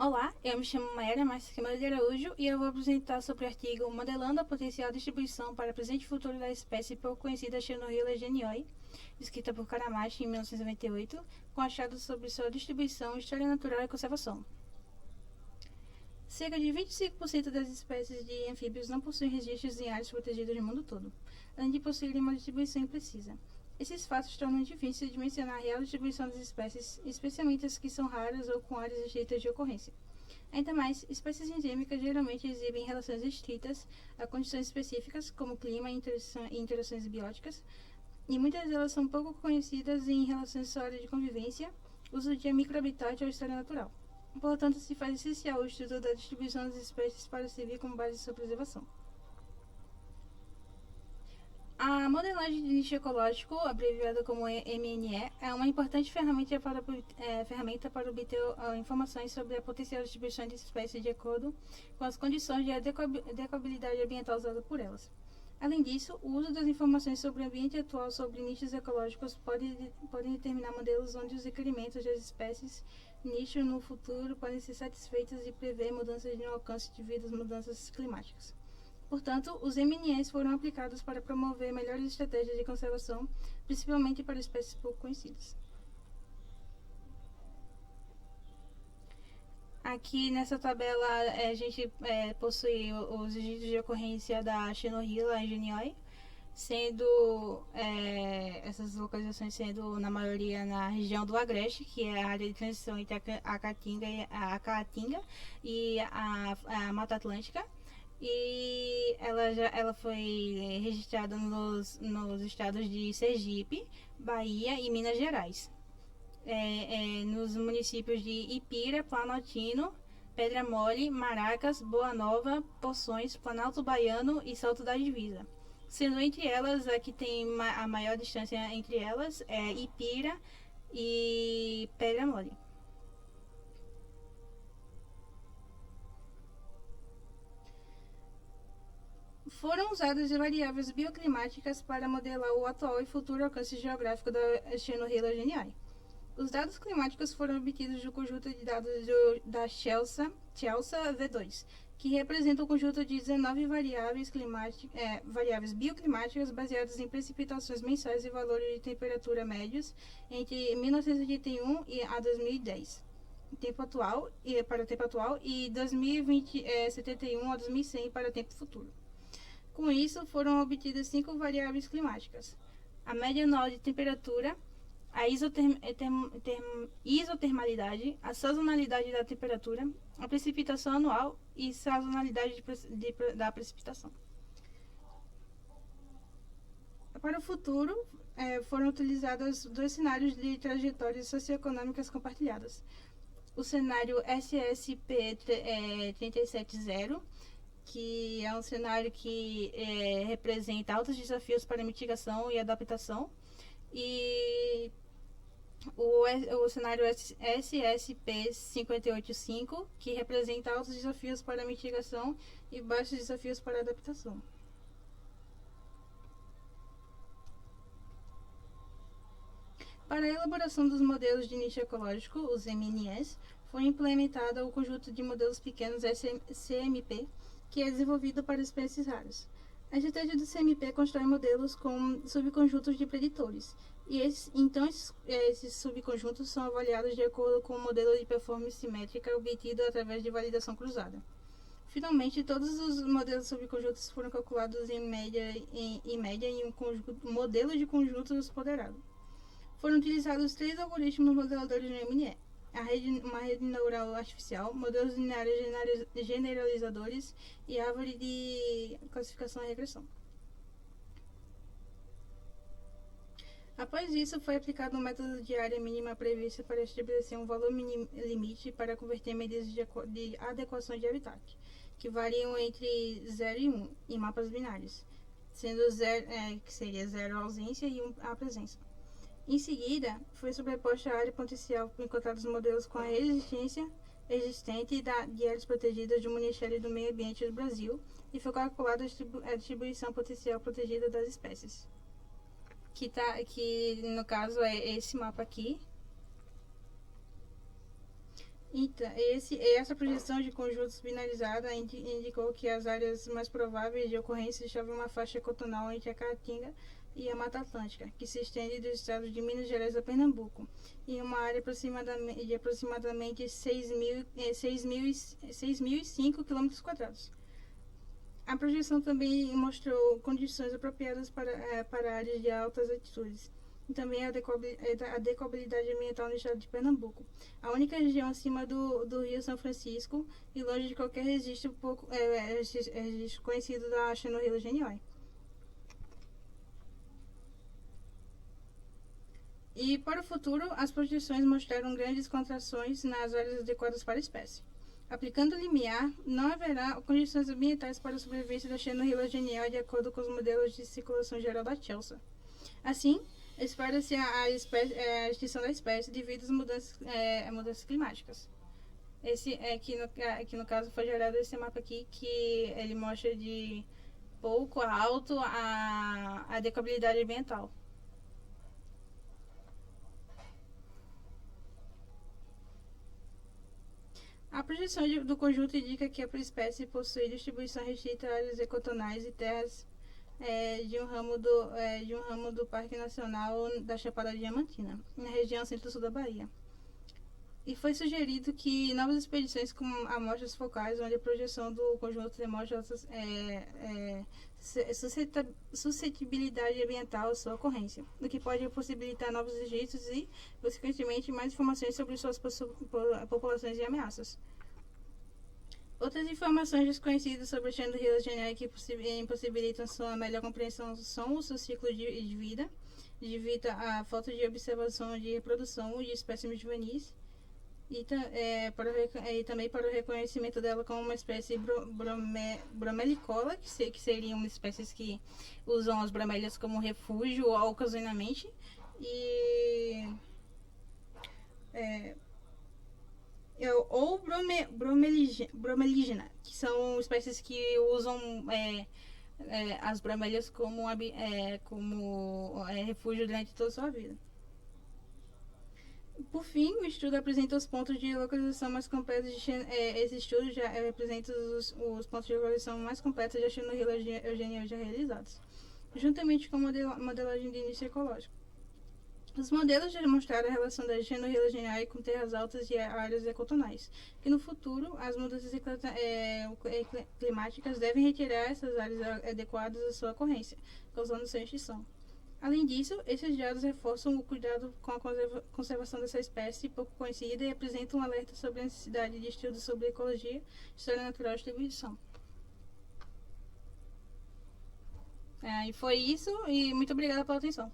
Olá, eu me chamo Maera Marques de Araújo e eu vou apresentar sobre o artigo Modelando a Potencial Distribuição para o Presente e Futuro da Espécie pouco conhecida Xenorrhilla genioi, escrita por Karamashi em 1998, com achados sobre sua distribuição, história natural e conservação. Cerca de 25% das espécies de anfíbios não possuem registros em áreas protegidas no mundo todo, além de possuírem uma distribuição imprecisa. Esses fatos tornam difícil de mencionar a real distribuição das espécies, especialmente as que são raras ou com áreas restritas de ocorrência. Ainda mais, espécies endêmicas geralmente exibem relações estritas a condições específicas, como clima e interações bióticas, e muitas delas são pouco conhecidas em relação à sua área de convivência, uso de microhabitat ou história natural. Portanto, se faz essencial o estudo da distribuição das espécies para servir como base de sua preservação. A modelagem de nicho ecológico, abreviada como MNE, é uma importante ferramenta para obter informações sobre a potencial distribuição de espécies de acordo com as condições de adequabilidade ambiental usada por elas. Além disso, o uso das informações sobre o ambiente atual sobre nichos ecológicos pode determinar modelos onde os requerimentos das espécies nicho no futuro podem ser satisfeitos e prever mudanças no alcance devido às mudanças climáticas. Portanto, os MNEs foram aplicados para promover melhores estratégias de conservação, principalmente para espécies pouco conhecidas. Aqui nessa tabela a gente possui os registros de ocorrência da Xenorrhilla genioi, sendo essas localizações sendo na maioria na região do Agreste, que é a área de transição entre a Caatinga e a Mata Atlântica. E ela foi registrada nos estados de Sergipe, Bahia e Minas Gerais. Nos municípios de Ipira, Planaltino, Pedra Mole, Maracas, Boa Nova, Poções, Planalto Baiano e Salto da Divisa. Sendo entre elas, a que tem a maior distância entre elas é Ipira e Pedra Mole. Foram usadas variáveis bioclimáticas para modelar o atual e futuro alcance geográfico da Xenorrhilla genioi. Os dados climáticos foram obtidos do conjunto de dados da Chelsea V2, que representa um conjunto de 19 variáveis bioclimáticas baseadas em precipitações mensais e valores de temperatura médios entre 1981 e 2010. Para o tempo atual e 2071 a 2100 para o tempo futuro. Com isso, foram obtidas 5 variáveis climáticas: a média anual de temperatura, a isotermalidade, a sazonalidade da temperatura, a precipitação anual e sazonalidade da precipitação. Para o futuro, foram utilizados 2 cenários de trajetórias socioeconômicas compartilhadas. O cenário SSP 370, que é um cenário que representa altos desafios para mitigação e adaptação, e o cenário SSP 585, que representa altos desafios para mitigação e baixos desafios para adaptação. Para a elaboração dos modelos de nicho ecológico, os MNEs, foi implementado o conjunto de modelos pequenos CMP, que é desenvolvido para espécies raras. A estratégia do CMP constrói modelos com subconjuntos de preditores, e esses subconjuntos são avaliados de acordo com o modelo de performance simétrica obtido através de validação cruzada. Finalmente, todos os modelos subconjuntos foram calculados em média em um modelo de conjuntos ponderado. Foram utilizados 3 algoritmos modeladores no MNE: uma rede neural artificial, modelos lineares generalizadores e árvore de classificação e regressão. Após isso, foi aplicado um método de área mínima prevista para estabelecer um valor limite para converter medidas de adequação de habitat, que variam entre 0 e 1 em mapas binários, sendo 0, que seria 0 a ausência e 1 a presença. Em seguida, foi sobreposta a área potencial encontrada nos modelos com a resistência existente de áreas protegidas do Ministério do Meio Ambiente do Brasil e foi calculada a distribuição potencial protegida das espécies. Que no caso é esse mapa aqui. Então, essa projeção de conjuntos binarizados indicou que as áreas mais prováveis de ocorrência estavam uma faixa ecotonal entre a Caatinga e a Mata Atlântica, que se estende dos estados de Minas Gerais a Pernambuco, em uma área de aproximadamente 6.005 km². A projeção também mostrou condições apropriadas para áreas de altas altitudes e também a decobabilidade ambiental no estado de Pernambuco, a única região acima do Rio São Francisco e longe de qualquer registro conhecido da Xenorrhilla-Genieoi. E para o futuro, as projeções mostraram grandes contrações nas áreas adequadas para a espécie. Aplicando o limiar, não haverá condições ambientais para a sobrevivência da Xenorrhilla-Genieoi de acordo com os modelos de circulação geral da Chelsea. Assim, espera-se a extinção da espécie devido às mudanças climáticas. Esse aqui no caso foi gerado esse mapa aqui, que ele mostra de pouco a alto a decabilidade ambiental. A projeção do conjunto indica que a espécie possui distribuição restrita a áreas ecotonais e terras de um ramo do Parque Nacional da Chapada Diamantina, na região centro-sul da Bahia. E foi sugerido que novas expedições com amostras focais, onde a projeção do conjunto demonstra suscetibilidade ambiental à sua ocorrência, o que pode possibilitar novos registros e, consequentemente, mais informações sobre suas populações e ameaças. Outras informações desconhecidas sobre a Xenorrhilla-Genieoi que impossibilitam sua melhor compreensão são o seu ciclo de vida, devido à falta de observação de reprodução de espécimes juvenis, e também para o reconhecimento dela como uma espécie bromelicola, que seriam espécies que usam as bromélias como refúgio ocasionalmente, ou bromeligena, que são espécies que usam as bromélias como refúgio durante toda a sua vida. Por fim, o estudo apresenta os pontos de localização mais completos esse estudo já apresenta os pontos de localização mais completos da Xenorrhilla-Genieoi já realizados, juntamente com a modelagem de início ecológico. Os modelos já demonstraram a relação da Xenorrhilla-Genieoi com terras altas e áreas ecotonais, que no futuro as mudanças climáticas devem retirar essas áreas adequadas à sua ocorrência, causando sua extinção. Além disso, esses dados reforçam o cuidado com a conservação dessa espécie pouco conhecida e apresentam um alerta sobre a necessidade de estudos sobre ecologia, história natural e distribuição. E foi isso, e muito obrigada pela atenção.